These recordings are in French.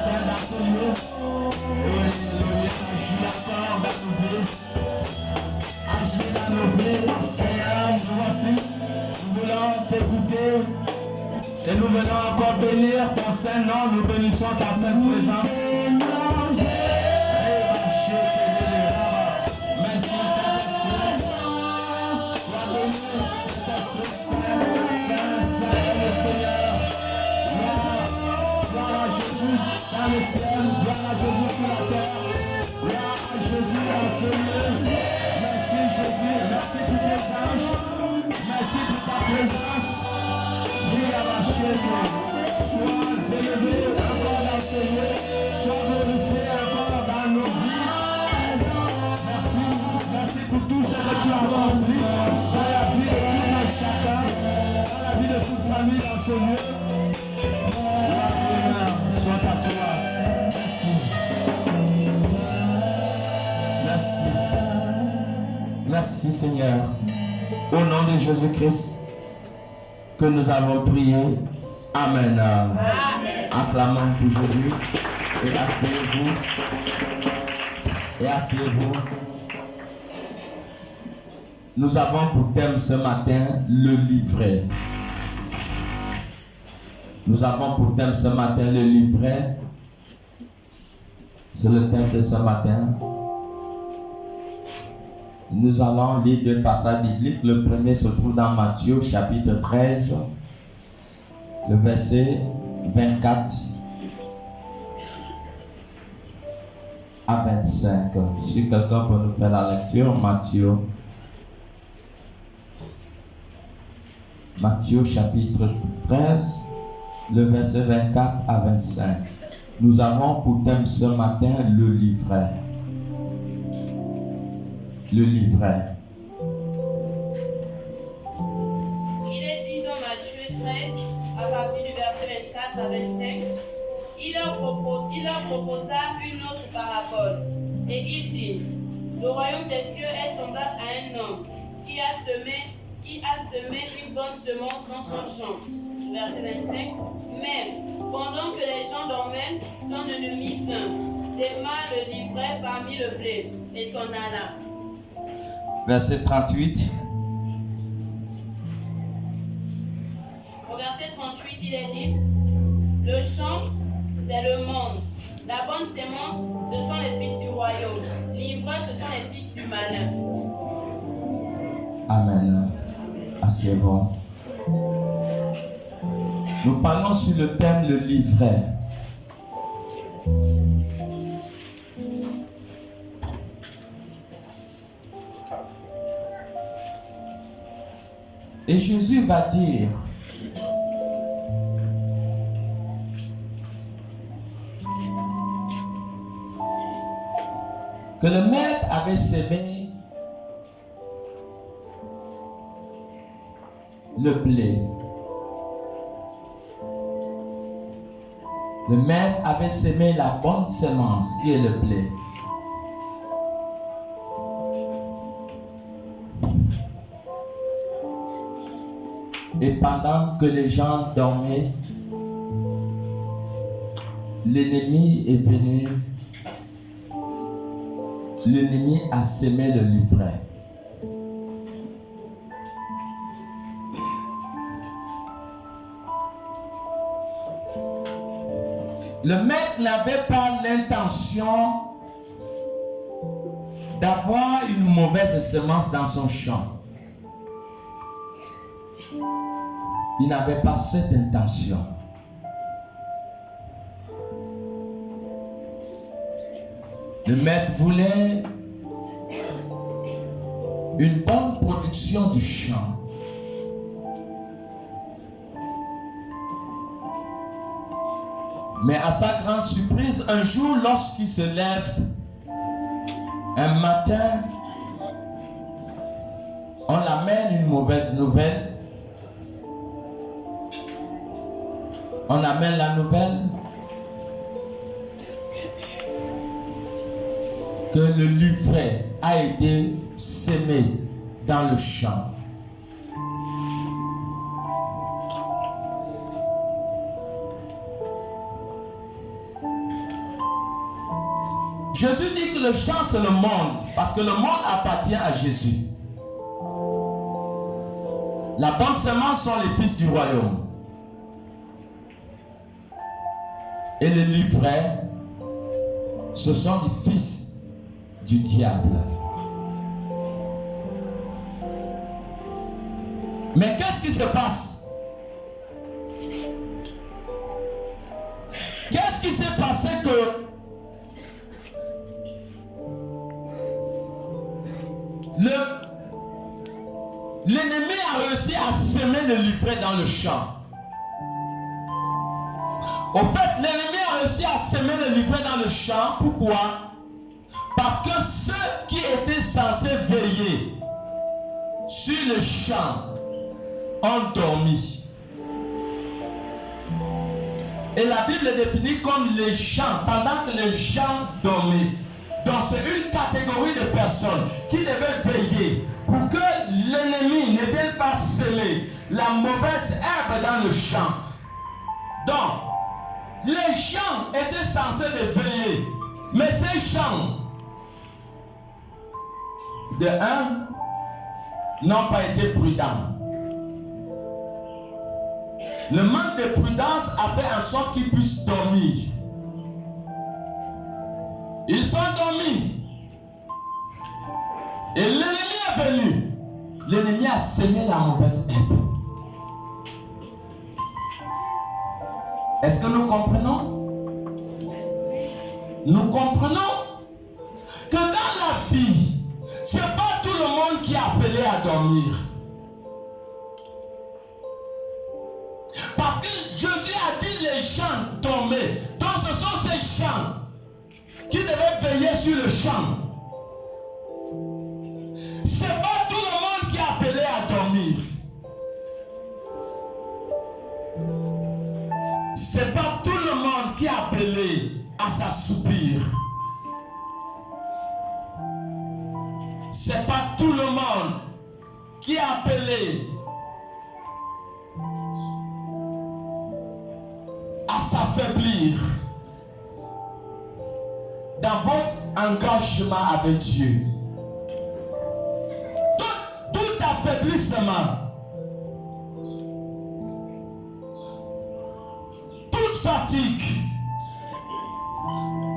matin dans ce lieu. Et le agit encore dans nos vies. Agis dans nos vies. Seigneur, nous voici. Nous voulons t'écouter. Et nous venons encore bénir ton Saint-Nom. Nous bénissons ta sainte présence. Merci Saint-Esprit. Sois béni, Saint-Esprit, Saint le Seigneur. Gloire à Jésus dans le ciel, gloire à Jésus sur la terre, gloire à Jésus dans ce lieu. Merci Jésus, merci pour tes anges, merci pour ta présence. Viens à la chaise, sois élevé encore dans ce lieu, sois glorifié encore dans nos vies. Merci, merci pour tout ce que tu as accompli dans la vie de tout un chacun, dans la vie de toute famille dans ce lieu. Soit à toi. Merci. Merci. Merci Seigneur. Au nom de Jésus-Christ que nous avons prié. Amen. Amen. Acclamons pour Jésus. Et asseyez-vous. Et asseyez-vous. Nous avons pour thème ce matin le livret. Nous avons pour thème ce matin le livret. C'est le thème de ce matin. Nous allons lire deux passages bibliques. Le premier se trouve dans Matthieu chapitre 13, le verset 24 à 25. Si quelqu'un peut nous faire la lecture, Matthieu chapitre 13, le verset 24 à 25. Nous avons pour thème ce matin le livret. Le livret. Il est dit dans Matthieu 13, à partir du verset 24 à 25, il leur proposa une autre parabole. Et il dit, le royaume des cieux est semblable à un homme qui a semé une bonne semence dans son champ. Verset 25. Mais pendant que les gens dormaient, son ennemi vint, sème le livret parmi le blé et s'en alla. Verset 38. Au verset 38, il est dit, le champ, c'est le monde. La bonne sémence, ce sont les fils du royaume. L'ivraie, ce sont les fils du malin. Amen. Asseyez-vous. Nous parlons sur le thème le livret. Et Jésus va dire que le maître avait semé le blé. Le maître avait semé la bonne semence qui est le blé. Et pendant que les gens dormaient, l'ennemi est venu. L'ennemi a semé le livret. Le maître n'avait pas l'intention d'avoir une mauvaise semence dans son champ. Il n'avait pas cette intention. Le maître voulait une bonne production du champ. Mais à sa grande surprise, un jour, lorsqu'il se lève, un matin, on l'amène une mauvaise nouvelle. On amène la nouvelle que le livret a été semé dans le champ. Jésus dit que le champ c'est le monde, parce que le monde appartient à Jésus. La bonne semence sont les fils du royaume. Et les livrets, ce sont les fils du diable. Mais qu'est-ce qui se passe? Qu'est-ce qui s'est passé que l'ennemi a réussi à semer le livret dans le champ? Au fait, l'ennemi a réussi à semer le livret dans le champ. Pourquoi? Parce que ceux qui étaient censés veiller sur le champ ont dormi. Et la Bible est définie comme les champs, pendant que les gens dormaient. Donc c'est une catégorie de personnes qui devaient veiller pour que l'ennemi ne vienne pas semer la mauvaise herbe dans le champ. Donc, les gens étaient censés de veiller, mais ces gens, de un, n'ont pas été prudents. Le manque de prudence a fait en sorte qu'ils puissent dormir. Ils sont dormis. Et l'ennemi est venu. L'ennemi a semé la mauvaise herbe. Est-ce que nous comprenons? Nous comprenons que dans la vie, ce n'est pas tout le monde qui est appelé à dormir. Parce que Jésus a dit les gens dormaient. Donc ce sont ces gens qui devaient veiller sur le champ. Ce n'est pas tout le monde qui est appelé à dormir. Ce n'est pas tout le monde qui est appelé à s'assoupir. Ce n'est pas tout le monde qui est appelé à s'affaiblir dans votre engagement avec Dieu. Tout affaiblissement, toute fatigue,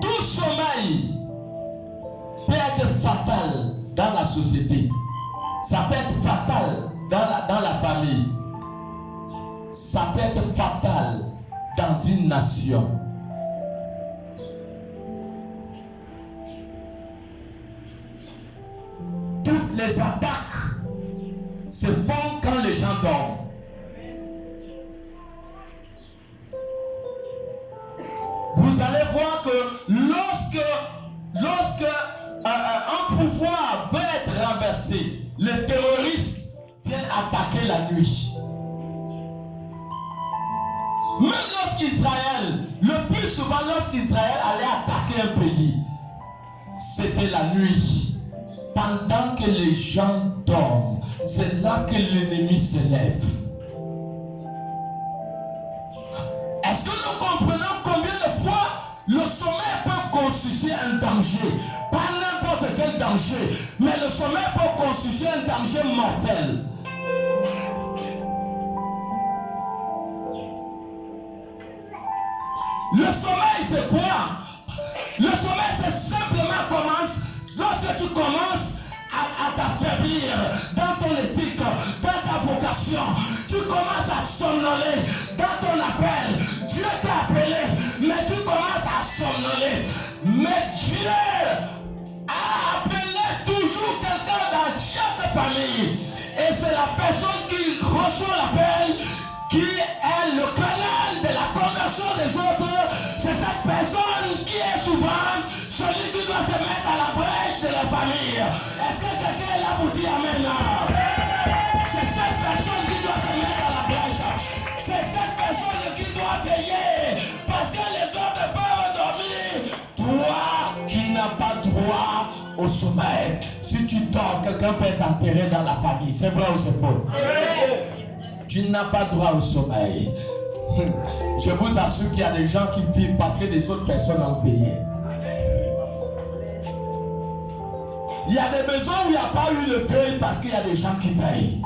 tout sommeil peut être fatal dans la société. Ça peut être fatal dans la famille. Ça peut être fatal dans une nation. Toutes les attaques se font quand les gens dorment. Vous allez voir que lorsque un pouvoir veut être renversé, les terroristes viennent attaquer la nuit. Même lorsqu'Israël, le plus souvent lorsqu'Israël allait attaquer un pays, c'était la nuit. Pendant que les gens dorment, c'est là que l'ennemi se lève. Est-ce que nous comprenons combien de fois le sommeil peut constituer un danger? Pas n'importe quel danger, mais le sommeil peut constituer un danger mortel. Le sommeil, c'est quoi? Le sommeil, c'est simplement lorsque tu commences à t'affaiblir dans ton éthique, dans ta vocation, tu commences à somnoler dans ton appel. Dieu t'a appelé, mais tu commences à somnoler. Mais Dieu a appelé toujours quelqu'un dans chaque famille. Et c'est la personne qui reçoit l'appel qui est le canal de la conversion des autres. C'est cette personne qui est souvent celui qui doit se mettre à la brèche de la famille. Est-ce que quelqu'un est là pour dire amen? C'est cette personne qui doit se mettre à la brèche. C'est cette personne qui doit veiller. Parce que les autres peuvent dormir. Toi qui n'as pas droit au sommeil. Si tu dors, quelqu'un peut t'enterrer dans la famille. C'est vrai ou c'est faux? Tu n'as pas droit au sommeil. Je vous assure qu'il y a des gens qui vivent parce que les autres personnes ont veillé. Il y a des maisons où il n'y a pas eu le deuil parce qu'il y a des gens qui payent.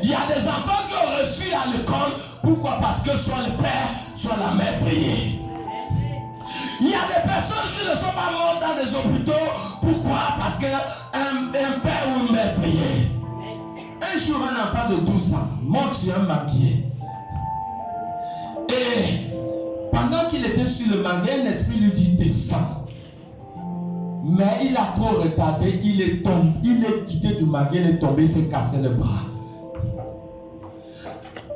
Il y a des enfants qui ont reçu à l'école. Pourquoi? Parce que soit le père, soit la mère payait. Il y a des personnes qui ne sont pas mortes dans des hôpitaux. Pourquoi? Parce qu'un père ou une mère payait. Un jour, un enfant de 12 ans monte sur un manguier. Et pendant qu'il était sur le manguier, un esprit lui dit descends. Mais il a trop retardé, il est tombé, il est quitté du manguier, il est tombé, il s'est cassé le bras.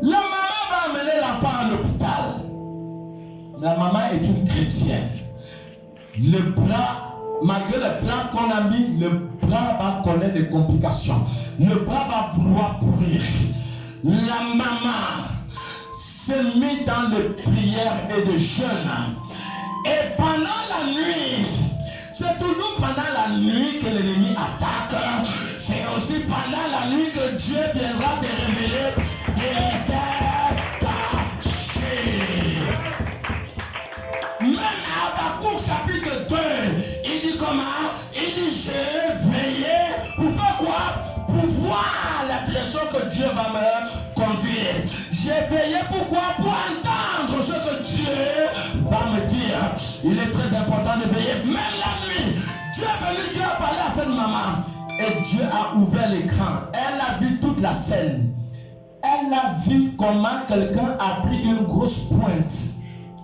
La maman va amener l'enfant à l'hôpital. La maman est une chrétienne. Le bras, malgré le bras qu'on a mis, le bras va connaître des complications. Le bras va vouloir pourrir. La maman s'est mise dans les prières et le jeûne. Et pendant la nuit, c'est toujours pendant la nuit que l'ennemi attaque. C'est aussi pendant la nuit que Dieu viendra te révéler des mystères cachés. Même Habakkuk chapitre 2, il dit comment? Il dit j'ai veillé pour faire quoi? Pour voir la direction que Dieu va me conduire. J'ai veillé pourquoi? Pour entendre ce que Dieu va me dire. Il est très important de veiller. Même la nuit, Dieu est venu, Dieu a parlé à cette maman. Et Dieu a ouvert l'écran. Elle a vu toute la scène. Elle a vu comment quelqu'un a pris une grosse pointe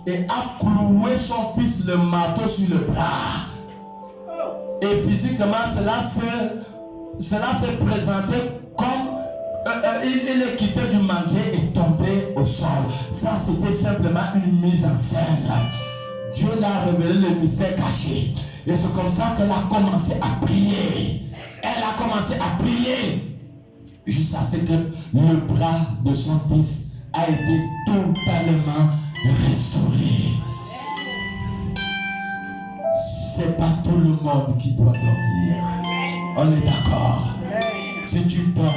et a cloué son fils le marteau sur le bras. Et physiquement, cela s'est présenté comme il est quitté du manguier et tombé au sol. Ça, c'était simplement une mise en scène. Dieu l'a révélé le mystère caché. Et c'est comme ça qu'elle a commencé à prier. Elle a commencé à prier jusqu'à ce que le bras de son fils a été totalement restauré. C'est pas tout le monde qui doit dormir. On est d'accord. Si tu dors,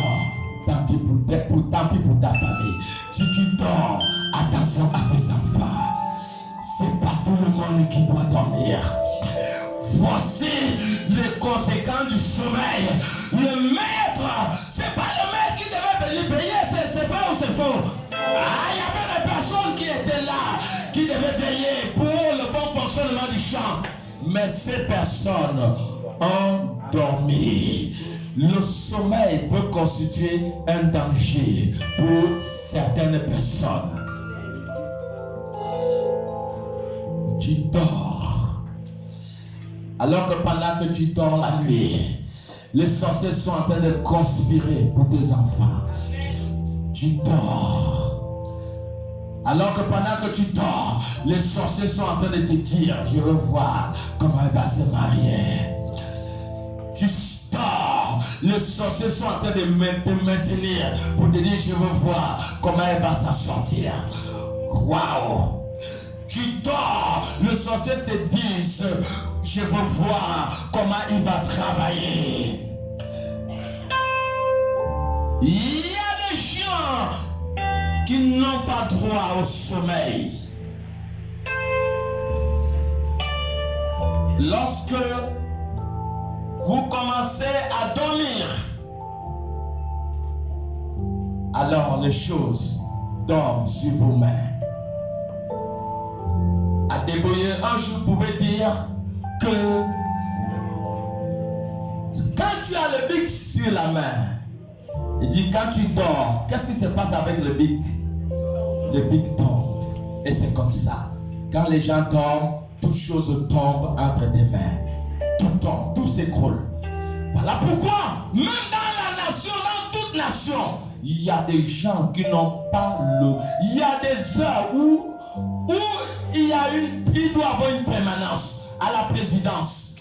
tant pis pour ta famille. Si tu dors, attention à tes enfants. C'est pas tout le monde qui doit dormir. Voici les conséquences du sommeil. Le maître, c'est pas le maître qui devait venir payer, c'est vrai ou c'est faux? Il y avait des personnes qui étaient là, qui devaient veiller pour le bon fonctionnement du champ. Mais ces personnes ont dormi. Le sommeil peut constituer un danger pour certaines personnes. Tu dors. Alors que pendant que tu dors la nuit, les sorciers sont en train de conspirer pour tes enfants. Tu dors. Alors que pendant que tu dors, les sorciers sont en train de te dire, je veux voir comment elle va se marier. Tu dors. Les sorciers sont en train de te maintenir pour te dire, je veux voir comment elle va s'en sortir. Waouh! Tu dors, le sorcier se dit, je veux voir comment il va travailler. Il y a des gens qui n'ont pas droit au sommeil. Lorsque vous commencez à dormir, alors les choses dorment sur vos mains. À débrouiller, un jour, vous pouvez dire que quand tu as le bic sur la main, il dit quand tu dors, qu'est-ce qui se passe avec le bic? Le bic tombe. Et c'est comme ça. Quand les gens dorment, toutes choses tombent entre tes mains. Tout tombe, tout s'écroule. Voilà pourquoi, même dans la nation, dans toute nation, il y a des gens qui n'ont pas le... Il y a des heures où il doit avoir une permanence à la présidence.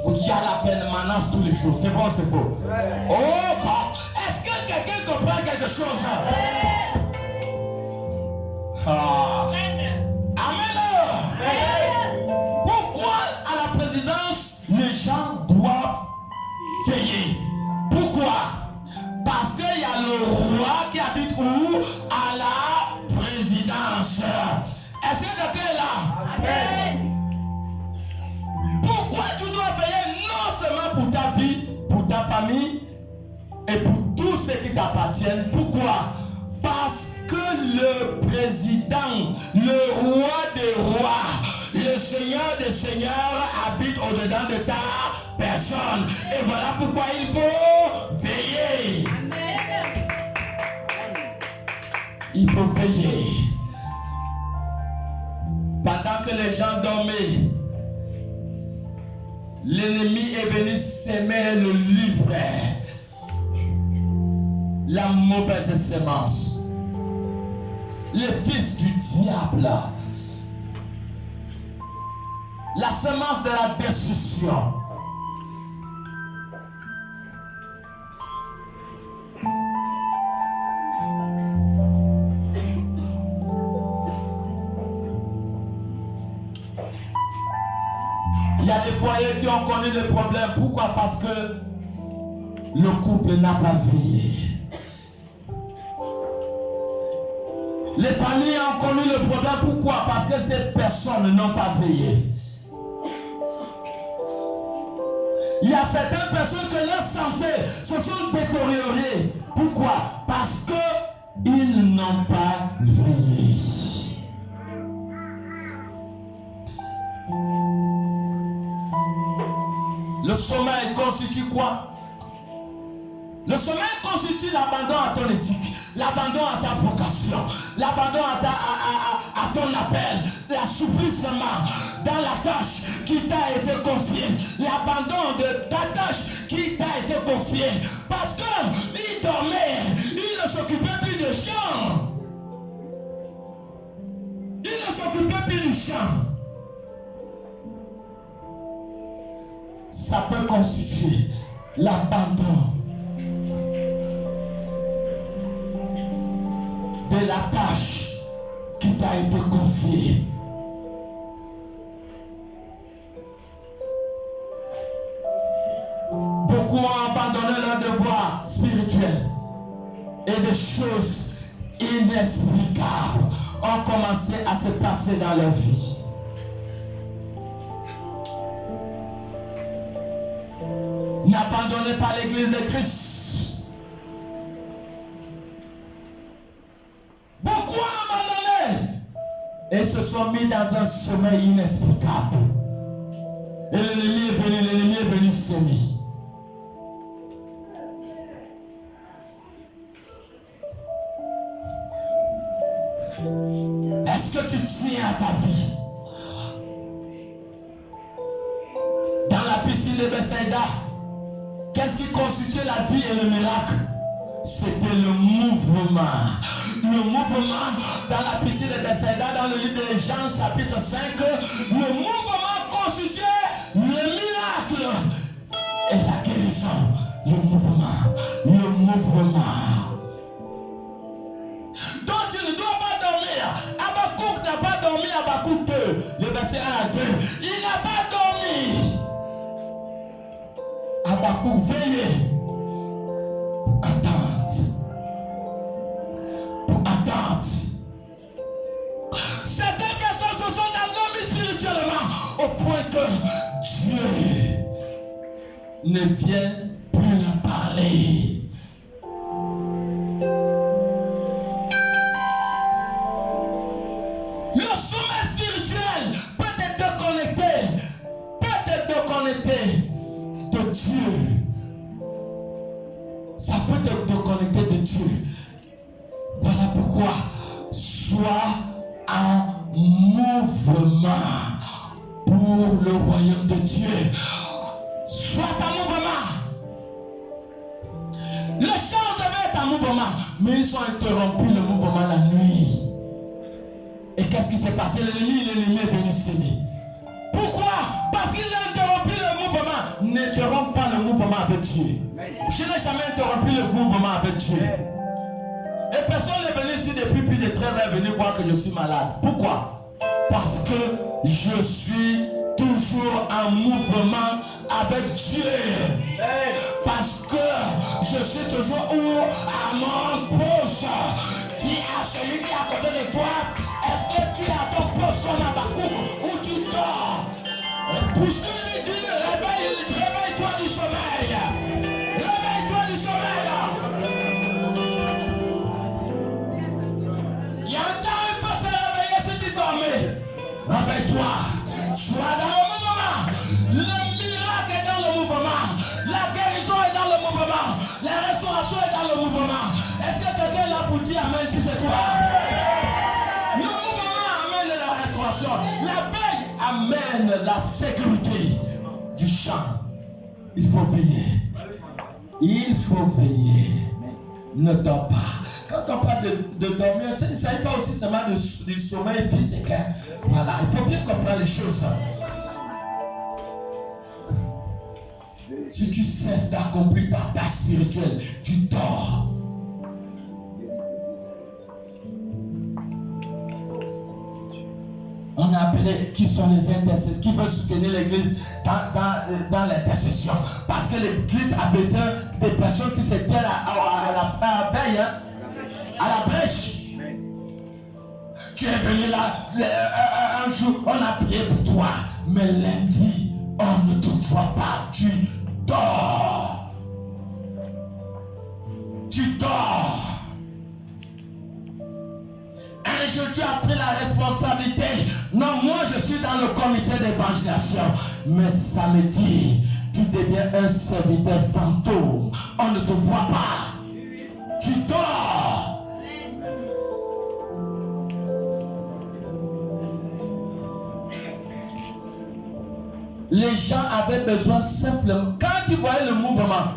Il y a la permanence tous les jours. C'est bon, c'est faux. Oh God! Est-ce que quelqu'un comprend quelque chose? Amen. Pourquoi à la présidence les gens doivent veiller? Pourquoi? Parce qu'il y a le roi qui habite où? À la présidence. Est-ce que quelqu'un est là? Amen. Pourquoi tu famille et pour tous ceux qui t'appartiennent. Pourquoi? Parce que le président, le roi des rois, le Seigneur des seigneurs habite au-dedans de ta personne. Et voilà pourquoi il faut veiller. Il faut veiller. Pendant que les gens dormaient, l'ennemi est venu s'aimer le livret. La mauvaise semence. Le fils du diable. La semence de la destruction. Il y a des foyers qui ont connu des problèmes. Pourquoi? Parce que le couple n'a pas veillé. Les familles ont connu le problème. Pourquoi? Parce que ces personnes n'ont pas veillé. Il y a certaines personnes que leur santé se sont détériorées. Pourquoi? Parce qu'ils n'ont pas veillé. Le sommeil constitue quoi? Le sommeil constitue l'abandon à ton éthique, l'abandon à ta vocation, l'abandon à ton appel, l'assouplissement dans la tâche qui t'a été confiée, l'abandon de ta tâche qui t'a été confiée. Parce qu'il dormait, il ne s'occupait plus de champ. Il ne s'occupait plus du champ. Ça peut constituer l'abandon de la tâche qui t'a été confiée. Beaucoup ont abandonné leur devoir spirituel et des choses inexplicables ont commencé à se passer dans leur vie. N'abandonnez pas l'église de Christ. Beaucoup ont abandonné et se sont mis dans un sommeil inexplicable. Et l'ennemi est venu s'aimer. Est-ce que tu tiens à ta vie? Dans la piscine de Bethsaïda, qu'est-ce qui constituait la vie et le miracle? C'était le mouvement. Le mouvement dans la piscine de Bethsaïda, dans le livre de Jean chapitre 5, le mouvement constituait le miracle et la guérison. Le mouvement. Le mouvement. Donc tu ne dois pas dormir. Habakkuk n'a pas dormi, Habakkuk 2, le verset 1 à 2. Il n'a pas dormi. Habakkuk veillez pour attendre. Pour attendre. Certaines personnes se sont endormies spirituellement au point que Dieu ne vient plus leur parler. Le sommeil spirituel peut être déconnecté de Dieu. Ça peut te déconnecter de Dieu. Voilà pourquoi sois en mouvement pour le royaume de Dieu. Sois en mouvement. Les chants devaient être en mouvement, mais ils ont interrompu le mouvement la nuit. Et qu'est-ce qui s'est passé? L'ennemi est venu s'aimer. Pourquoi? Parce qu'ils ont interrompu le mouvement. N'interromps pas le mouvement avec Dieu. Je n'ai jamais interrompu le mouvement avec Dieu. Et personne n'est venu ici depuis plus de 13 ans venir voir que je suis malade. Pourquoi? Parce que je suis toujours en mouvement avec Dieu. Parce que je suis toujours à mon poste. Dis à celui qui est à côté de toi, est-ce que tu es à ton poste comme Habakkuk ou tu dors? Puisque lui dit, réveille-toi du sommeil. avec toi. Sois dans le mouvement. Le miracle est dans le mouvement. La guérison est dans le mouvement. La restauration est dans le mouvement. Est-ce que quelqu'un là pour dire amen si c'est toi? Le mouvement amène la restauration. La paix amène la sécurité du champ. Il faut veiller. Il faut veiller. Ne dors pas. Quand on parle de dormir, il ne s'agit pas aussi seulement du sommeil physique. Hein. Voilà, il faut bien comprendre les choses. Si tu cesses d'accomplir ta tâche spirituelle, tu dors. On a appelé qui sont les intercesseurs, qui veulent soutenir l'église dans l'intercession. Parce que l'église a besoin des personnes qui se tiennent à la veille, hein, à la brèche. Tu es venu là, un jour, on a prié pour toi. Mais lundi, on ne te voit pas. Tu dors. Tu dors. Un jour, tu as pris la responsabilité. Non, moi, je suis dans le comité d'évangélisation. Mais samedi, tu deviens un serviteur fantôme. On ne te voit pas. Tu dors. Les gens avaient besoin simplement. Quand ils voyaient le mouvement,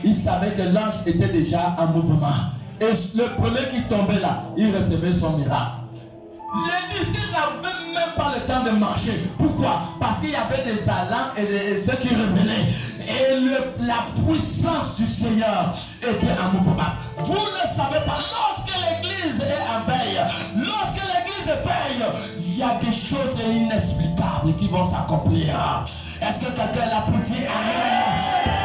ils savaient que l'ange était déjà en mouvement. Et le premier qui tombait là, il recevait son miracle. Les disciples n'avaient même pas le temps de marcher. Pourquoi? Parce qu'il y avait des alarmes et ceux qui revenaient. Et la puissance du Seigneur était en mouvement. Vous ne savez pas, lorsque l'église est en veille, lorsque l'église veille, il y a des choses inexplicables qui vont s'accomplir. Est-ce que quelqu'un l'a pour dire amen?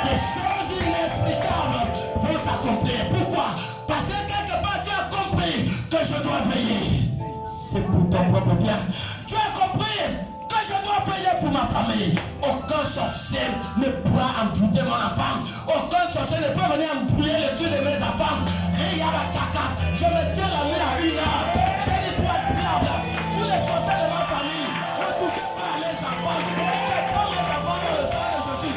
Des choses inexplicables vont s'accomplir. Pourquoi? Parce que quelque part tu as compris que je dois veiller. C'est pour ton propre bien. Tu as compris que je dois veiller pour ma famille. Aucun sorcier ne pourra embrouiller mon enfant. Aucun sorcier ne peut venir embrouiller le Dieu de mes enfants. Et je me tiens la nuit à 1 heure. J'ai dit pour être diable, tous les sorciers de ma famille, ne touchez pas à mes enfants. Je prends mes enfants dans le sang de Jésus.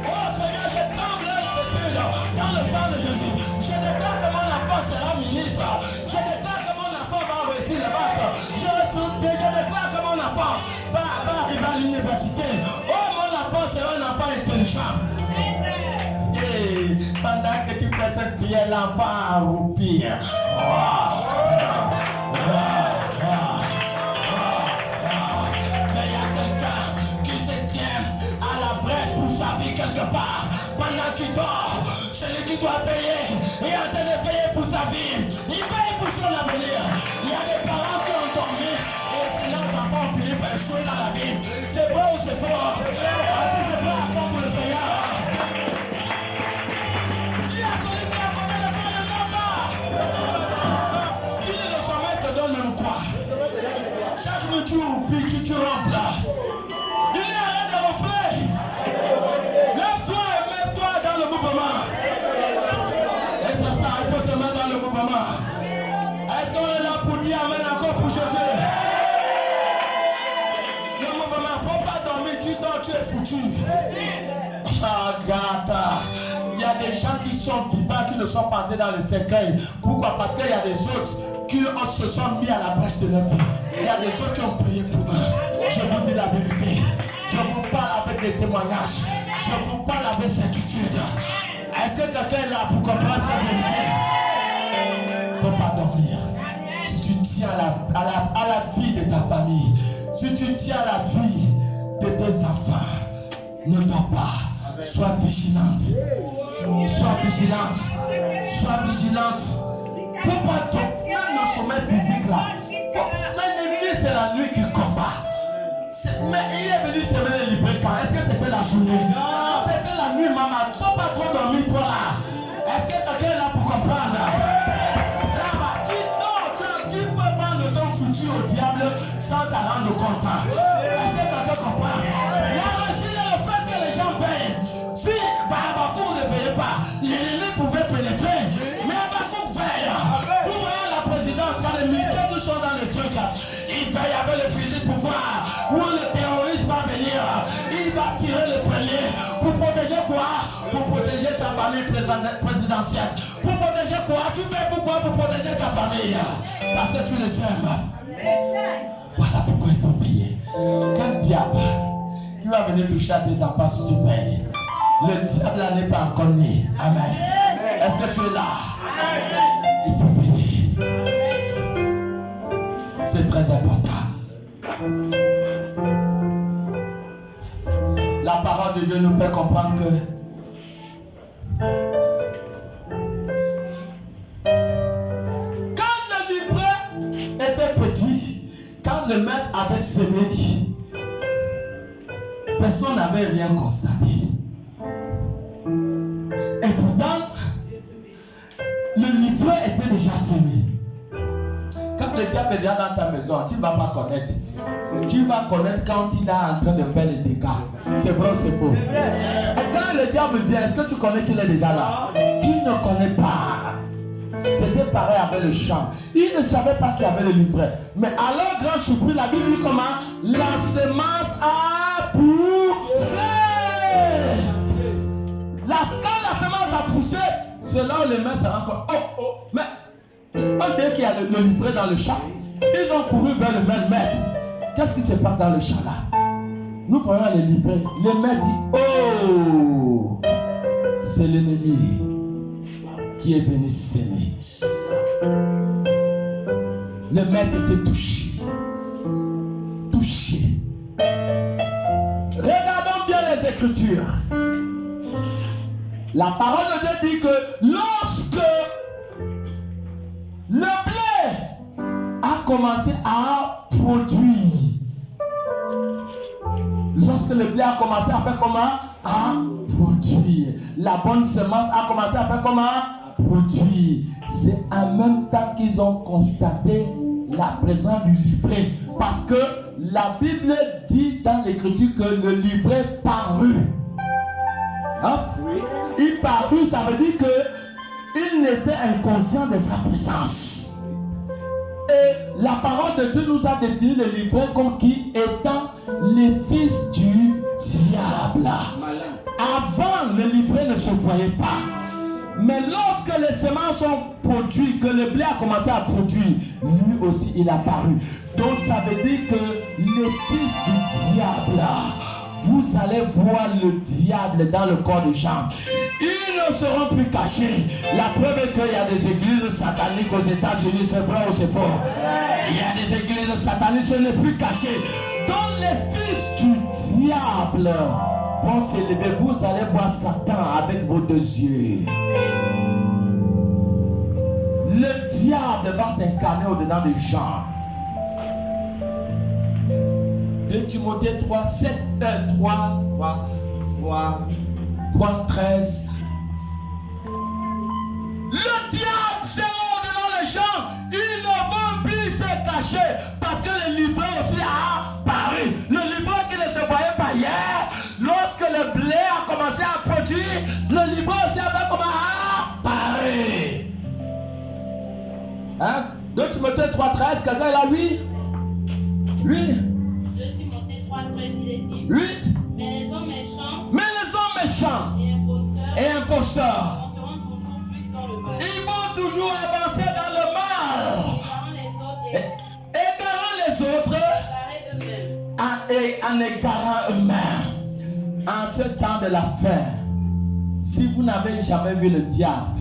Oh Seigneur, je tremble l'inquiétude dans le sang de Jésus. Je déclare que mon enfant sera ministre. Je déclare que mon enfant va réussir le bac. Je déclare que mon enfant va arriver à l'université. Oh, mon enfant sera un enfant intelligent. Et pendant que tu fais cette prière, l'enfant a roupi. Mais il y a quelqu'un qui se tient à la brèche pour sa vie quelque part. Pendant qu'il dort, celui qui doit payer est en train de payer pour sa vie. Il paye pour son avenir. Il y a des parents qui ont dormi et leurs enfants ont fini par échouer dans la vie. C'est vrai ou c'est faux? Si c'est vrai, accorde pour le Seigneur. Dis à celui qui a combien de temps ne dort pas. Il est le sommeil te donne même quoi? Chaque nuit tu ronfles là. Il est arrête de ronfler. Lève-toi et mets-toi dans le mouvement. Et c'est ça, il faut se mettre dans le mouvement. Est-ce qu'on est là pour dire amen encore pour Jésus? Le mouvement, il ne faut pas dormir, tu dors, tu es foutu. Ah, gata. Il y a des gens qui sont vivants, qui ne sont pas entrés dans le cercueil. Pourquoi? Parce qu'il y a des autres qui se sont mis à la brèche de leur vie. Il y a des autres qui ont prié pour eux. Je vous dis la vérité. Je vous parle avec des témoignages. Je vous parle avec certitude. Est-ce que quelqu'un est là pour comprendre cette vérité? Il ne faut pas dormir. Si tu tiens à la vie de ta famille, si tu tiens à la vie de tes enfants, ne dors pas. Sois vigilante. Sois vigilante. Sois vigilante. Faut pas dormir. Même le sommeil physique là. L'ennemi c'est la nuit qui combat. Mais il est venu se venir livrer quand? Est-ce que c'était la journée? C'était la nuit, maman. Faut pas trop dormir toi là. Est-ce que quelqu'un est là pour comprendre? Là-bas, tu dors, tu peux prendre ton foutu au diable sans te rendre compte. Est-ce que quelqu'un comprend? Là, c'est le fait que les gens payent. Si Habakkuk ne payait pas, l'ennemi pouvait pénétrer. Mais Habakkuk veille. Vous voyez la présidence, quand les militaires qui sont dans les trucs, ils veillent avec le fusil pour voir tirer le premier. Pour protéger quoi? Pour protéger ta famille présidentielle. Pour protéger quoi? Tu fais pourquoi? Pour protéger ta famille. Parce que tu les aimes. Voilà pourquoi il faut payer. Quel diable qui va venir toucher à tes enfants si tu payes? Le diable là n'est pas encore né. Amen. Est-ce que tu es là? Il faut payer. C'est très important. La parole de Dieu nous fait comprendre que quand le livret était petit, quand le maître avait semé, personne n'avait rien constaté. Et pourtant, le livret était déjà semé. Quand le diable est dans ta maison, tu ne vas pas connaître. Tu vas connaître quand il est en train de faire les dégâts. C'est vrai ou c'est faux? Et quand le diable vient, est-ce que tu connais qu'il est déjà là? Tu ne connais pas. C'était pareil avec le champ. Il ne savait pas qu'il y avait le livret. Mais à leur grand surprise, la Bible dit comment? La semence a poussé. Quand la semence a poussé, c'est là où les mains se rendent compte. Mais on dirait qu'il y a le livret dans le champ. Ils ont couru vers le maître. Qu'est-ce qui se passe dans le champ là? Nous voyons les livrets. Le maître dit, oh, c'est l'ennemi qui est venu s'aimer. Le maître était touché. Touché. Regardons bien les Écritures. La parole de Dieu dit que lorsque le blé a commencé à produire, lorsque le blé a commencé à faire comment? À produire. La bonne semence a commencé à faire comment? Produire. C'est en même temps qu'ils ont constaté la présence du livret. Parce que la Bible dit dans l'Écriture que le livret parut. Hein? Il parut, ça veut dire qu'il n'était inconscient de sa présence. Et la parole de Dieu nous a défini le livret comme qui étant les fils du diable. Avant, le livret ne se voyait pas. Mais lorsque les semences ont produit, que le blé a commencé à produire, lui aussi il a paru. Donc ça veut dire que les fils du diable, vous allez voir le diable dans le corps des gens. Ils ne seront plus cachés. La preuve est qu'il y a des églises sataniques aux États-Unis, c'est vrai ou c'est faux? Il y a des églises sataniques, ce n'est plus caché. Donc les fils du diable vont s'élever. Vous allez voir Satan avec vos deux yeux. Le diable va s'incarner au-dedans des gens. 2 Timothée 3, 7, 3, 13. Le diable c'est au-dedans des gens. Ils ne vont plus se cacher parce que le livret aussi a paru. Le livret qui ne se voyait pas hier, lorsque le blé a commencé à produire, le livret aussi a commencé à apparaître. Hein? 2 Timothée 3, 13, quelqu'un est là, oui? Oui? 2 Timothée 3, 13, il est dit. Oui? Mais les hommes méchants et imposteurs avanceront toujours plus dans le mal. ils vont toujours avancer dans le mal. Égarant les autres et en égarant eux-mêmes. En ce temps de la fin, si vous n'avez jamais vu le diable,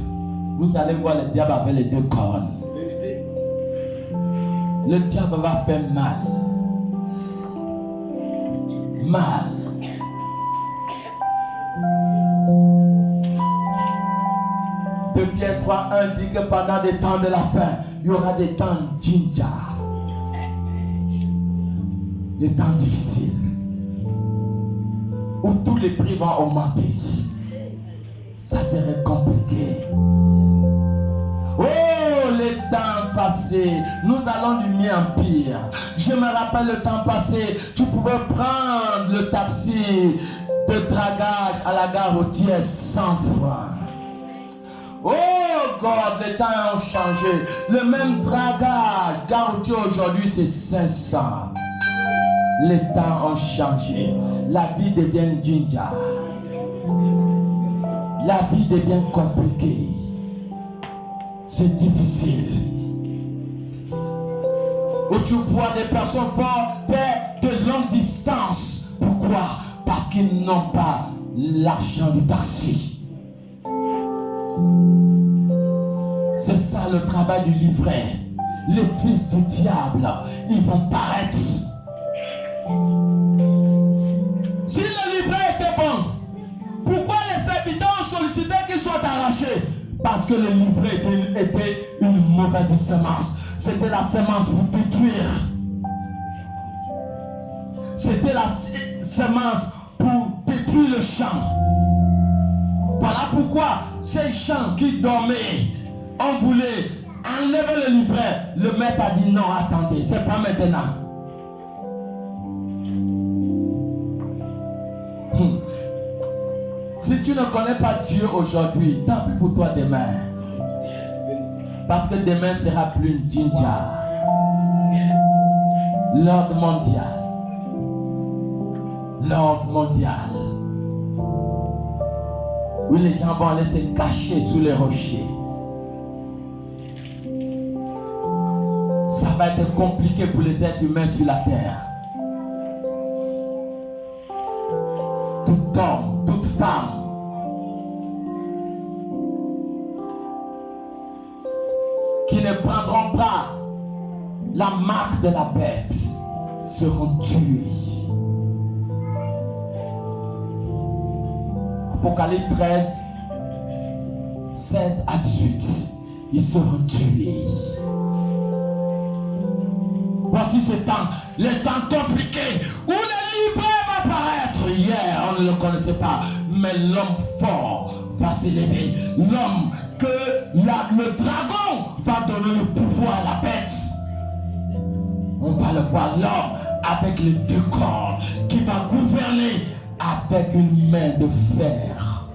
vous allez voir le diable avec les deux cornes. Le diable va faire mal. Mal. De Pierre 3:1 dit que pendant des temps de la fin, il y aura des temps jinja. Des temps difficiles. Où tous les prix vont augmenter. Ça serait compliqué. Oh, les temps passés, nous allons du mieux en pire. Je me rappelle le temps passé, tu pouvais prendre le taxi de dragage à la gare routière 100 francs. Oh God, les temps ont changé. Le même dragage, gare routière aujourd'hui c'est 500. les temps ont changé. La vie devient ginger. La vie devient compliquée. C'est difficile. Où tu vois des personnes faire de longues distances. Pourquoi? Parce qu'ils n'ont pas l'argent du taxi. C'est ça le travail du livret. Les fils du diable, ils vont paraître. Si le livret était bon, pourquoi les habitants ont sollicité qu'ils soient arrachés? Parce que le livret était une mauvaise semence. C'était la semence pour détruire. C'était la semence pour détruire le champ. Voilà pourquoi ces gens qui dormaient, on voulait enlever le livret. Le maître a dit non, attendez, c'est pas maintenant. Si tu ne connais pas Dieu aujourd'hui, tant pis pour toi demain. Parce que demain sera plus une ginger. L'ordre mondial. L'ordre mondial. Oui, les gens vont aller se cacher sous les rochers. Ça va être compliqué pour les êtres humains sur la terre. Tout homme, toute femme qui ne prendront pas la marque de la bête seront tués. Apocalypse 13, 16 à 18. Ils seront tués. Voici ce temps, les temps compliqués où le livret va apparaître. Hier, on ne le connaissait pas, mais l'homme fort va s'élever. L'homme que le dragon va donner le pouvoir à la bête. On va le voir, l'homme avec les deux corps qui va gouverner avec une main de fer.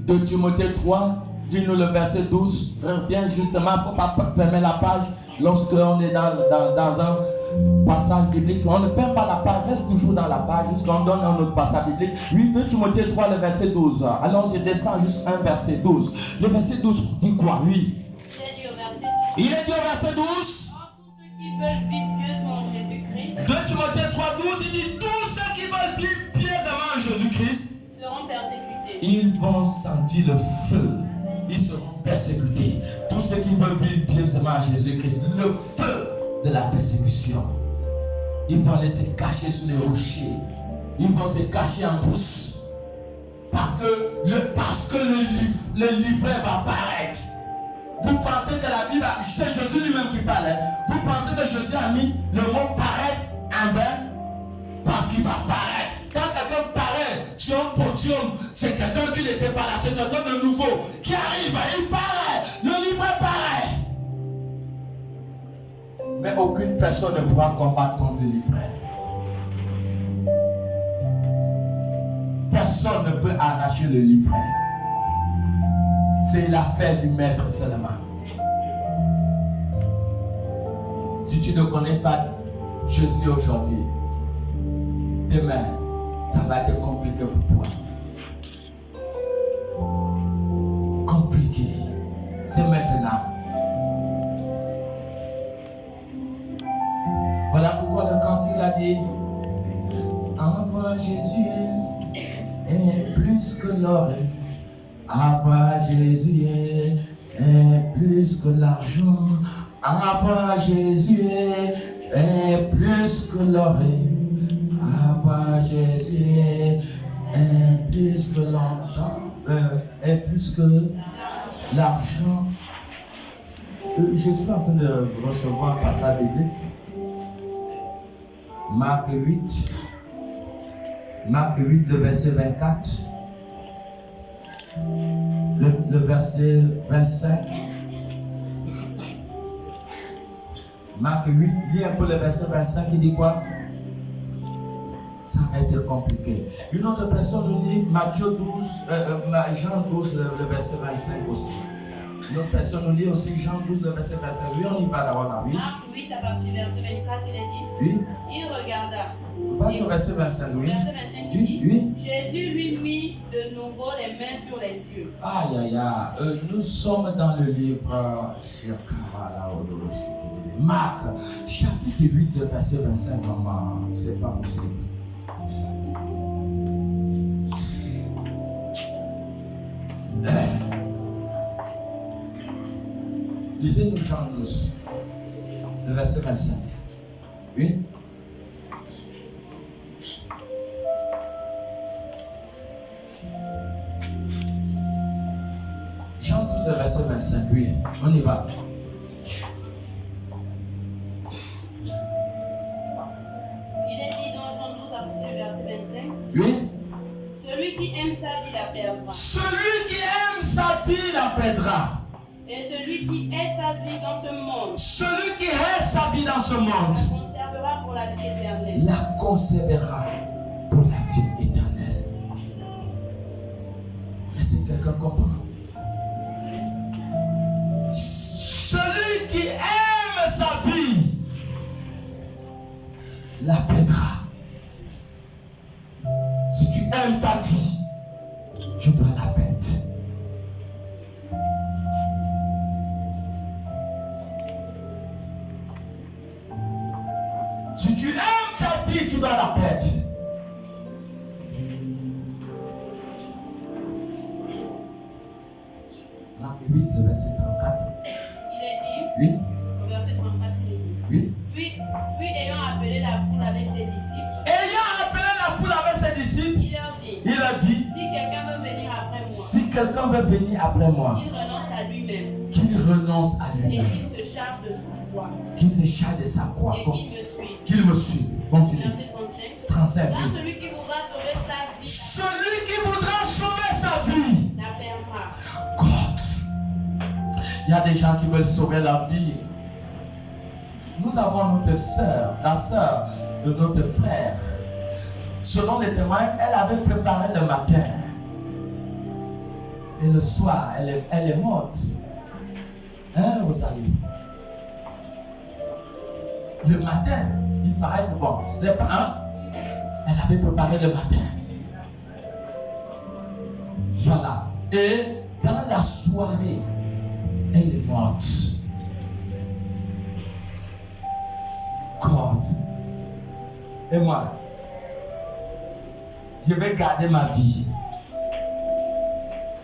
De Timothée 3, dis-nous le verset 12. Reviens justement, il ne faut pas fermer la page lorsqu'on est dans un passage biblique. On ne ferme pas la page, reste toujours dans la page jusqu'on donne un autre passage biblique. Oui, 2 Timothée 3, le verset 12. Allons-y, descend juste un verset 12. Le verset 12 dit quoi? Oui. Il est dit au verset 12. Qui veulent vivre pieusement en Jésus-Christ. 2 Timothée 3, 12, il dit tous ceux qui veulent vivre pieusement en Jésus-Christ seront persécutés. Ils vont sentir le feu. Ils seront persécutés. Tous ceux qui veulent vivre pieusement en Jésus-Christ, le feu de la persécution. Ils vont aller se cacher sous les rochers. Ils vont se cacher en brousse. Parce que le livret va apparaître. Vous pensez que la Bible, c'est Jésus lui-même qui parle. Vous pensez que Jésus a mis le mot paraître en vain? Parce qu'il va paraître. Quand quelqu'un paraît sur un podium, c'est quelqu'un qui n'était pas là. C'est quelqu'un de nouveau qui arrive. Il paraît. Le livret paraît. Mais aucune personne ne pourra combattre contre le livret. Personne ne peut arracher le livret. C'est l'affaire du maître seulement. Si tu ne connais pas Jésus aujourd'hui, demain, ça va être compliqué pour toi. Compliqué. C'est maintenant. Voilà pourquoi le cantique a dit: avoir Jésus est plus que l'or. Avoir Jésus est plus que l'argent. Avoir Jésus est plus que l'or. Avoir Jésus est plus que l'argent. Est plus que l'argent. Je suis en train de recevoir un passage biblique. Marc 8. Marc 8, le verset 24. Le verset 25. Marc 8, lis un peu le verset 25, il dit quoi? Ça va être compliqué. Une autre personne nous dit Jean 12, le verset 25 aussi. Notre personne nous lit aussi Jean 12, le verset 25. Oui, on y va d'abord là. Oui. Marc 8, à partir du verset 24, il est dit. Oui. Il regarda. Pas le verset 25, oui. Verset 25, il Oui, dit. oui. Jésus lui mit de nouveau les mains sur les yeux. Aïe, aïe, aïe. Nous sommes dans le livre Marc, chapitre 8, verset 25. Maman, c'est pas possible. Lisez-nous Jean 12, le verset 25. Oui. Jean 12, le verset 25. Oui, on y va. Il est dit dans Jean 12, à partir du verset 25. Oui. Celui qui aime sa vie la perdra. Celui qui aime sa vie la perdra. Et celui qui hait sa vie dans ce monde Celui qui hait sa vie dans ce monde la conservera pour la vie éternelle. la conservera pour la vie éternelle. Est-ce que quelqu'un comprend? Celui qui aime sa vie la perdra. Si tu aimes ta vie, tu dois la perdre. Si tu aimes ta vie, tu dois la perdre. Marc 8, le verset 34. Il est dit, Oui, au verset 34, il est dit. oui. Puis ayant appelé la foule avec ses disciples, Ayant appelé la foule avec ses disciples, il leur dit, il a dit, si quelqu'un veut venir après moi, si quelqu'un veut venir après moi, qu'il renonce à lui-même qu'il renonce à et lui-même, qu'il se charge de sa croix qu'il se charge de sa croix, et qu'il me suive. qu'il me suive. Continue. Verset 35. 35. Car oui. celui qui voudra sauver sa vie Celui qui voudra sauver sa vie, la perdra. God. Il y a des gens qui veulent sauver la vie. Nous avons notre sœur, la sœur de notre frère. Selon les témoins, elle avait préparé le matin. Et le soir, elle est morte. Hein, Rosalie? Le matin, il paraît que bon, c'est pas, hein? Elle avait préparé le matin. Voilà. Et dans la soirée, elle est morte. God. Et moi, je vais garder ma vie.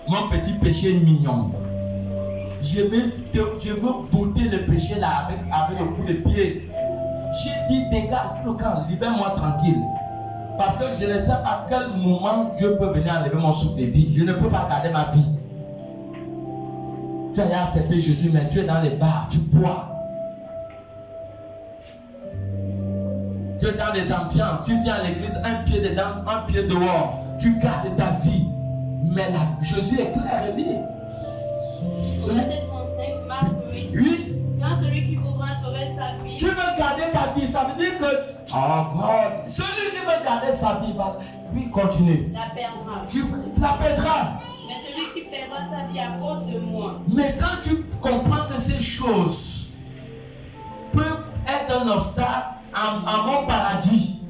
Mon petit péché mignon. Je veux botter le péché là avec le coup de pied. J'ai dit, dégage le camp, libère-moi tranquille. Parce que je ne sais à quel moment Dieu peut venir enlever mon souffle de vie. Je ne peux pas garder ma vie. Tu as accepté Jésus, mais tu es dans les bars, tu bois. Tu es dans les ambiances, tu viens à l'église, un pied dedans, un pied dehors. Tu gardes ta vie. Mais là, Jésus est clair et dit. Verset 35, Marc 8. Oui. Quand celui qui voudra sauver sa vie Tu veux garder ta vie, ça veut dire que oh God, celui qui veut garder sa vie va lui continuer. la perdra. Tu la perdras. Mais celui qui perdra sa vie à cause de moi Mais quand tu comprends que ces choses peuvent être un obstacle à mon paradis,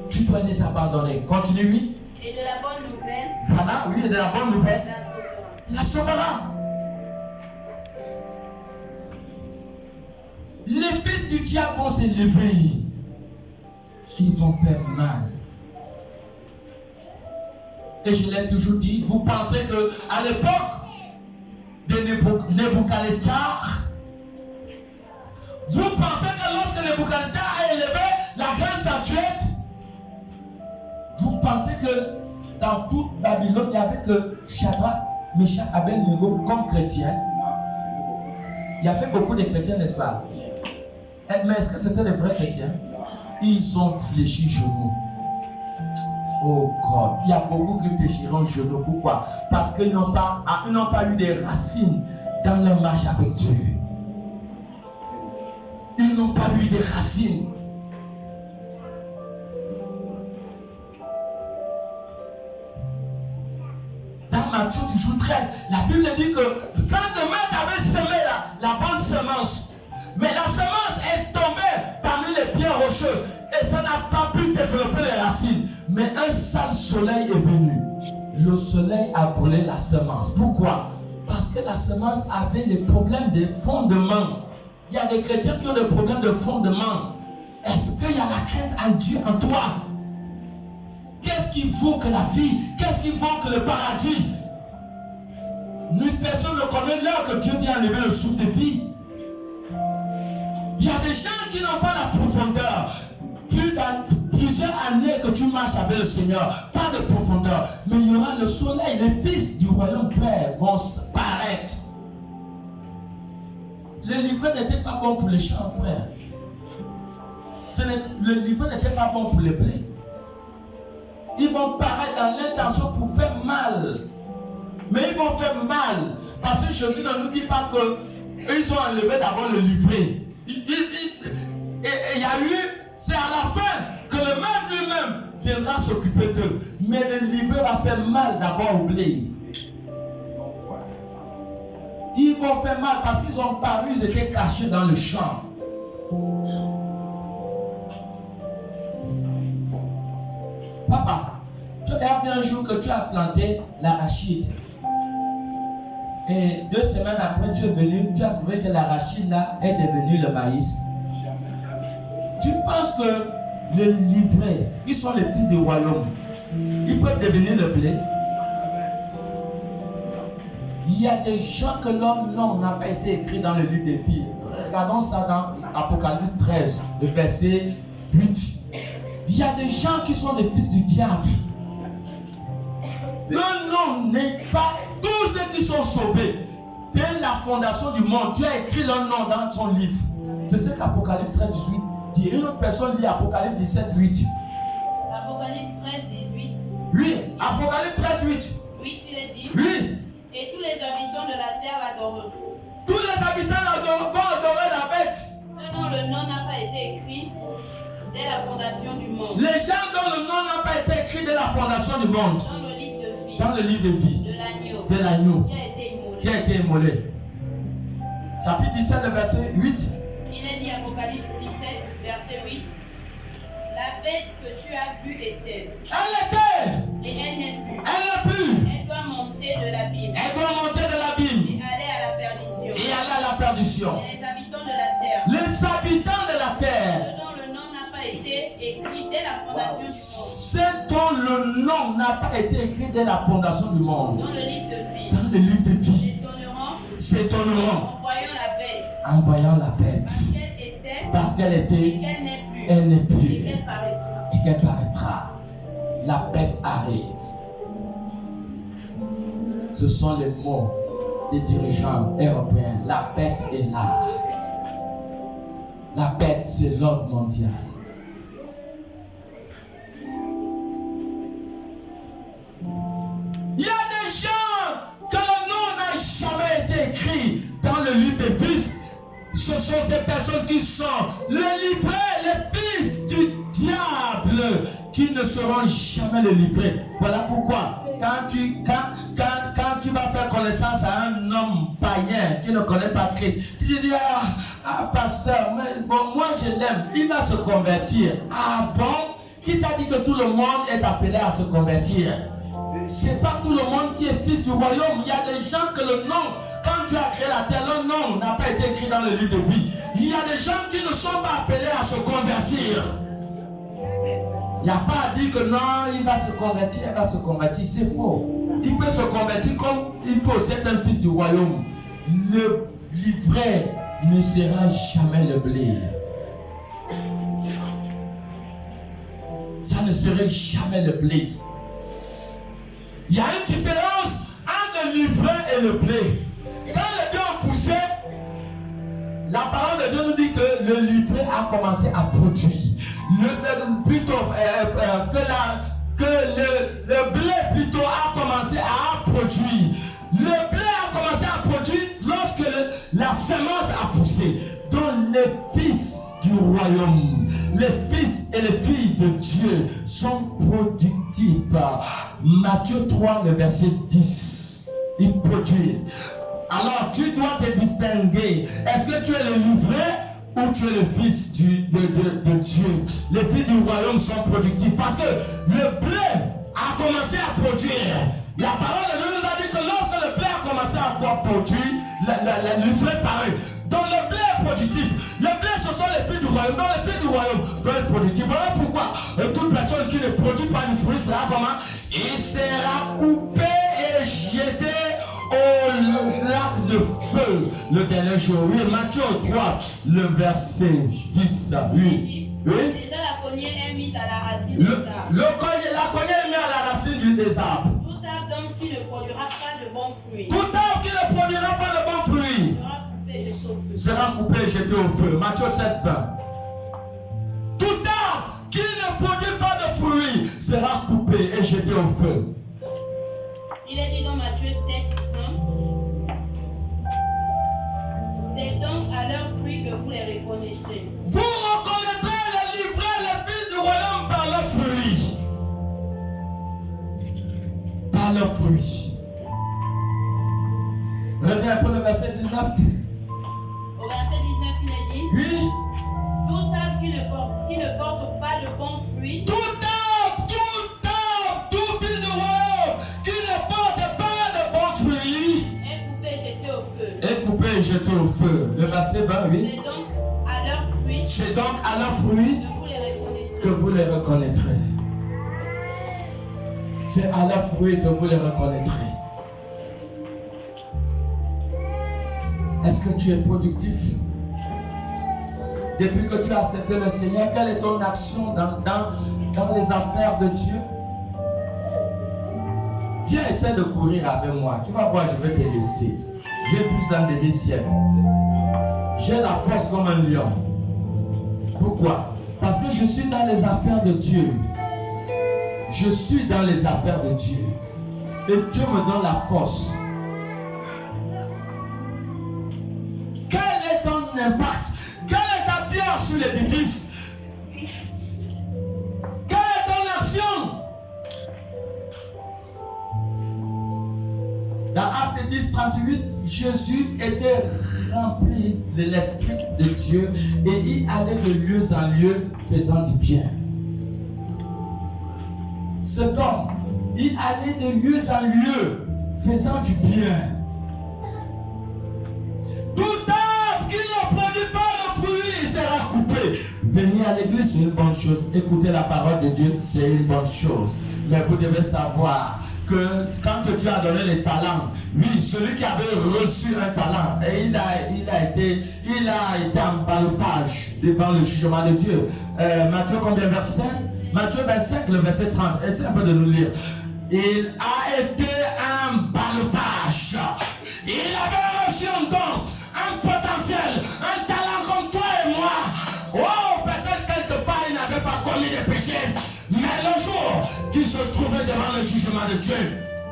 tu dois les abandonner. Continue, oui. et de la bonne nouvelle, Voilà, oui, et de la bonne nouvelle. la sauvera. La sauvera. Les fils du diable vont s'élever. Ils vont faire mal. Et je l'ai toujours dit, vous pensez que à l'époque de Nebuchadnezzar, vous pensez que lorsque Nebuchadnezzar a élevé la grande statuette, vous pensez que dans toute Babylone, il n'y avait que Shadrach, Meshach, Abednego comme chrétiens? Il y avait beaucoup de chrétiens, n'est-ce pas? Mais est-ce que c'était des vrais chrétiens? Ils ont fléchi genoux. Oh God, il y a beaucoup qui fléchiront genoux. Pourquoi? Parce qu'ils n'ont pas eu des racines dans leur marche avec Dieu. Ils n'ont pas eu des racines. Dans Matthieu toujours 13, la Bible dit que quand demain et ça n'a pas pu développer les racines. Mais un sale soleil est venu. Le soleil a brûlé la semence. Pourquoi? Parce que la semence avait des problèmes de fondement. Il y a des chrétiens qui ont des problèmes de fondement. Est-ce qu'il y a la crainte en Dieu en toi? Qu'est-ce qu'il faut que la vie? Qu'est-ce qu'il faut que le paradis? Nulle personne ne connaît l'heure que Dieu vient enlever le souffle de vie. Il y a des gens qui n'ont pas la profondeur. Plusieurs années que tu marches avec le Seigneur, pas de profondeur. Mais il y aura le soleil, les fils du royaume Père vont paraître. Le livret n'était pas bon pour les champs, frère. Le livret n'était pas bon pour les blés. Ils vont paraître dans l'intention pour faire mal. Mais ils vont faire mal. Parce que Jésus ne nous dit pas qu'ils ont enlevé d'abord le livret. Et il y a eu, c'est à la fin que le maître lui-même viendra s'occuper d'eux. Mais le livret va faire mal d'abord au blé. Ils vont faire mal parce qu'ils ont paru, ils étaient cachés dans le champ. Papa, tu as vu un jour que tu as planté l'arachide. Et 2 semaines après, tu es venu, tu as trouvé que l'arachide là est devenu le maïs. Tu penses que les livrets, ils sont les fils du royaume, ils peuvent devenir le blé? Il y a des gens que leur nom n'a pas été écrit dans le livre des vies. Regardons ça dans Apocalypse 13, le verset 8. Il y a des gens qui sont des fils du diable. Le nom n'est pas... Tous ceux qui sont sauvés dès la fondation du monde, Dieu a écrit leur nom dans son livre. C'est ce qu'Apocalypse 13, 18 dit. Une autre personne lit Apocalypse 17, 8. Apocalypse 13, 18. Oui, Apocalypse 13, 8. 8, il est dit. Oui. Et tous les habitants de la terre l'adorent. Tous les habitants vont adorer la bête. Ce dont le nom n'a pas été écrit dès la fondation du monde. Les gens dont le nom n'a pas été écrit dès la fondation du monde. Dans le livre de vie. Dans le livre de vie. De l'agneau. Qui a été immolé. Chapitre 17, le verset 8. Il est dit Apocalypse 17, verset 8. La bête que tu as vue était. Elle était. Et elle n'est plus. Elle n'est plus. Elle doit monter de l'abîme. Elle doit monter de l'abîme. Et aller à la perdition. Et aller à la perdition. Et les habitants de la terre. Les habitants de la terre. Ce dont le nom n'a pas été écrit dès la fondation du monde. Ce dont le nom n'a pas été écrit dès la fondation du monde. Dans le livre de vie. Dans le livre de vie. S'étonneront. En voyant la bête. Parce qu'elle était. Elle n'est plus. Et qu'elle paraîtra. La bête arrive. Ce sont les mots des dirigeants européens. La bête est là. La bête, c'est l'ordre mondial. Il y a des gens que le nom n'a jamais été écrit dans le livre des fils. Ce sont ces personnes qui sont les livrés, les fils du diable, qui ne seront jamais les livrés. Voilà pourquoi, quand tu vas faire connaissance à un homme païen qui ne connaît pas Christ, tu dis, pasteur, mais bon, moi je l'aime, il va se convertir. Ah bon? Qui t'a dit que tout le monde est appelé à se convertir? C'est pas tout le monde qui est fils du royaume. Il y a des gens que le nom, quand tu as créé la terre, le nom n'a pas été écrit dans le livre de vie. Il y a des gens qui ne sont pas appelés à se convertir. Il n'y a pas à dire que non, il va se convertir, elle va se convertir. C'est faux. Il peut se convertir comme il peut aussi être un fils du royaume. Le livret ne sera jamais le blé. Ça ne serait jamais le blé. Il y a une différence entre le livret et le blé. Quand les deux ont poussé, la parole de Dieu nous dit que le livret a commencé à produire. Que le blé plutôt a commencé à produire. Le blé a commencé à produire lorsque la semence a poussé. Donc les fils du royaume, les fils et les filles de Dieu sont productifs. Matthieu 3, le verset 10. Ils produisent. Alors tu dois te distinguer. Est-ce que tu es le livret où tu es le fils de Dieu. Les fils du royaume sont productifs parce que le blé a commencé à produire. La parole de Dieu nous a dit que lorsque le blé a commencé à produire, l'ivraie paraît. Donc le blé est productif. Le blé, ce sont les fils du royaume. Donc les fils du royaume doivent être productifs. Voilà pourquoi toute personne qui ne produit pas du fruit sera comment? Il sera coupé et jeté au lac de feu le dernier jour. Oui, Matthieu 3, le verset 10. Oui. Oui. Déjà la cognée est mise à la racine la cognée est mise à la racine des arbres. Tout arbre donc qui ne produira pas de bons fruits Tout arbre qui ne produira pas de bons fruits sera coupé et jeté au feu. sera coupé et jeté au feu. Matthieu 7, 20. Tout arbre qui ne produit pas de fruits sera coupé et jeté au feu. Il est dit dans Matthieu 7, 20. C'est donc à leurs fruits que vous les reconnaîtrez. Vous reconnaîtrez les livrets, les fils du royaume par leurs fruits. Par leurs fruits. Revenez un peu le verset 19. Au verset 19, il est dit Oui. tout arbre qui ne porte pas de bons fruits Tout fils du royaume qui ne porte pas de bons fruits est coupé et jeté au feu. est coupé et jeté au feu. Le verset 20, oui. C'est donc à leurs fruits C'est donc à leurs fruits que vous les reconnaîtrez. que vous les reconnaîtrez. C'est à leurs fruits que vous les reconnaîtrez. Est-ce que tu es productif? Depuis que tu as accepté le Seigneur, quelle est ton action dans les affaires de Dieu? Viens, essaie de courir avec moi. Tu vas voir, je vais te laisser. J'ai plus d'un demi-siècle. J'ai la force comme un lion. Pourquoi? Parce que je suis dans les affaires de Dieu. Je suis dans les affaires de Dieu. Et Dieu me donne la force. Quel est ton impact? Quelle est ta pierre sur l'édifice? Quelle est ton action? Dans Actes 10, 38, Jésus était rempli de l'Esprit de Dieu et il allait de lieu en lieu faisant du bien. Cet homme, il allait de lieu en lieu faisant du bien. Tout arbre qui ne produit pas de fruits sera coupé. Venir à l'église, c'est une bonne chose. Écouter la parole de Dieu, c'est une bonne chose. Mais vous devez savoir que quand Dieu a donné les talents, oui, celui qui avait reçu un talent, et il a été en ballottage devant le jugement de Dieu. Matthieu combien, verset 5? Matthieu 25, le verset 30. Essayez un peu de nous lire. Il a été en ballottage. Il avait reçu un don, un potentiel, un talent comme toi et moi. Oh, peut-être quelque part il n'avait pas commis de péché. Mais le jour qu'il se trouvait devant le jugement de Dieu,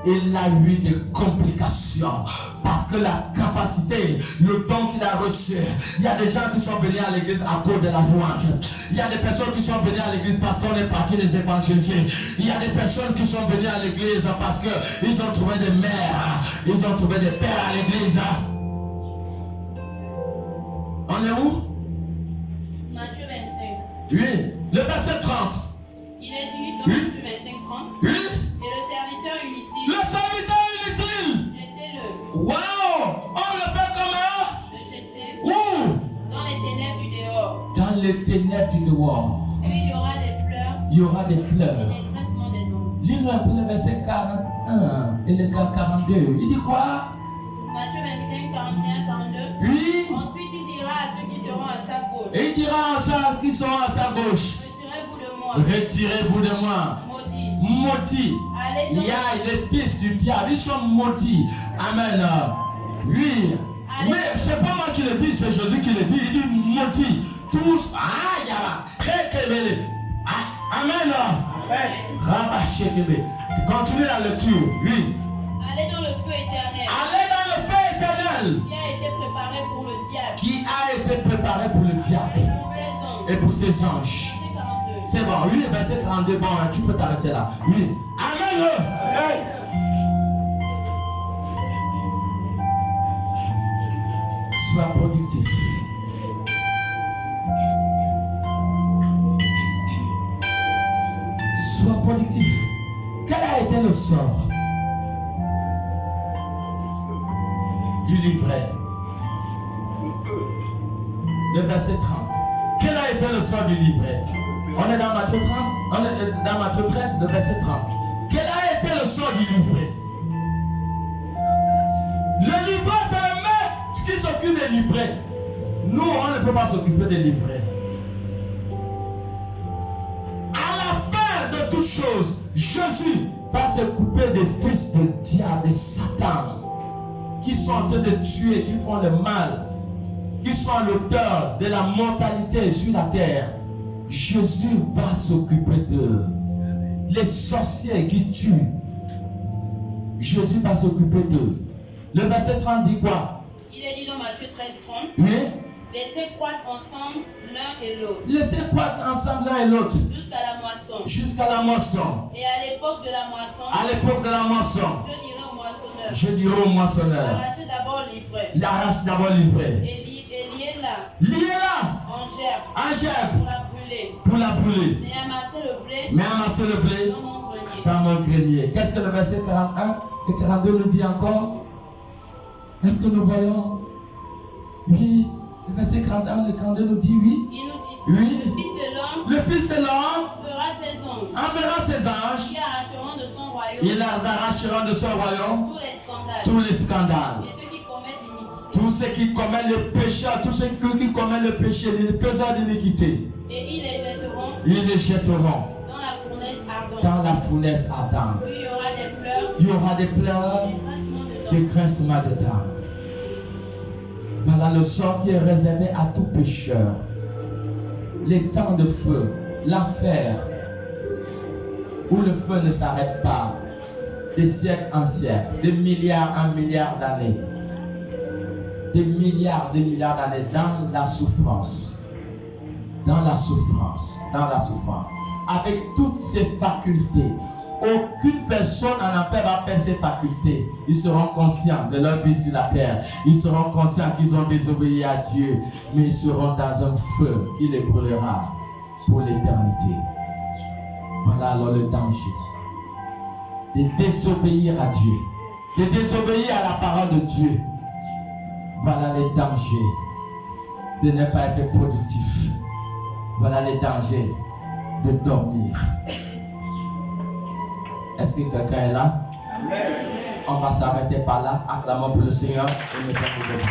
il a eu des complications. Parce que la capacité, le don qu'il a reçu, il y a des gens qui sont venus à l'église à cause de la louange. Il y a des personnes qui sont venues à l'église parce qu'on est parti les évangéliser. Il y a des personnes qui sont venues à l'église parce qu'ils ont trouvé des mères, ils ont trouvé des pères à l'église. On est où? Matthieu 25. Oui, le verset 30. Il est dit dans Matthieu 25, 30. Oui. Et le serviteur inutile, Le serviteur inutile. jetez-le. Wow! On le fait comment? Le jeter Où? dans les ténèbres du dehors. Dans les ténèbres du dehors. Puis il y aura des pleurs Il y aura des et pleurs. des grincements des dents. Lis-nous un peu le verset 41 et le 42. Il dit quoi? Matthieu 25, 41, 42. Oui. Ensuite, il dira à ceux qui seront à sa gauche, Et il dira à ceux qui sont à sa gauche, retirez-vous de moi, retirez-vous de moi. maudit. Maudit. Allez Il donc, y a les fils du diable, ils sont maudits. Amen. Oui. Mais c'est pas moi qui le dis, c'est Jésus qui le dit. Il dit maudit. Tous. Ah, il y a Amen. Rabachekebe. Continuez la lecture. Oui. allez dans le feu éternel Allez dans le feu éternel qui a été préparé pour le diable qui a été préparé pour le diable et pour ses anges. et pour ses anges. Verset 42. C'est bon, oui, verset 32, bon, tu peux t'arrêter là. Oui. Amen. Sois productif. était le sort du livret? Le verset 30. Quel a été le sort du livret? On est dans Matthieu 30. On est dans Matthieu 13, le verset 30. Quel a été le sort du livret? Le livret, c'est un maître qui s'occupe des livrets. Nous, on ne peut pas s'occuper des livrets. À la fin de toutes choses, Jésus va s'occuper des fils de diable, de Satan, qui sont en train de tuer, qui font le mal, qui sont l'auteur de la mortalité sur la terre. Jésus va s'occuper d'eux. Les sorciers qui tuent, Jésus va s'occuper d'eux. Le verset 30 dit quoi? Il est dit dans Matthieu 13, 30. Oui. Laissez croître ensemble l'un et l'autre. Laissez croître ensemble l'un et l'autre. Jusqu'à la moisson. Jusqu'à la moisson. Et à l'époque de la moisson. À l'époque de la moisson. Je dirai au moissonneur. Je dirai au moissonneur. Arrachez d'abord l'ivraie. L'arrache d'abord l'ivraie. Et liez-la. Liez-la. En gerbe. En gerbe. Pour la brûler. Pour la brûler. Mais amassez le blé. Mais amassez le blé Dans mon grenier. dans mon grenier. Qu'est-ce que le verset 41 et 42 nous dit encore? Est-ce que nous voyons? Oui. Le verset 41 et 42 nous dit oui. Il nous dit. Oui. Le fils de l'homme. Le fils de l'homme Fera ses ongles. enverra ses anges. Qui arracheront de son royaume. Il les arrachera de son royaume Tous les scandales. tous les scandales. Et ceux qui commettent l'iniquité. Tous ceux qui commettent le péché, tous ceux qui commettent le péché, les faiseurs d'iniquité. Et ils les jetteront Ils les jetteront dans la fournaise ardente. dans la fournaise ardente. Où il y aura des pleurs. Il y aura des pleurs, Des grincements de dents. des grincements de dents. Voilà le sort qui est réservé à tout pécheur. Les temps de feu, l'enfer, où le feu ne s'arrête pas, des siècles en siècles, des milliards en milliards d'années, des milliards d'années dans la souffrance, dans la souffrance, dans la souffrance, avec toutes ses facultés. Aucune personne en enfer va perdre ses facultés. Ils seront conscients de leur vie sur la terre. Ils seront conscients qu'ils ont désobéi à Dieu. Mais ils seront dans un feu qui les brûlera pour l'éternité. Voilà alors le danger de désobéir à Dieu. De désobéir à la parole de Dieu. Voilà les dangers de ne pas être productif. Voilà les dangers de dormir. Est-ce que quelqu'un est là? Amen. On va s'arrêter par là. Acclamons pour le Seigneur et mettons-nous debout.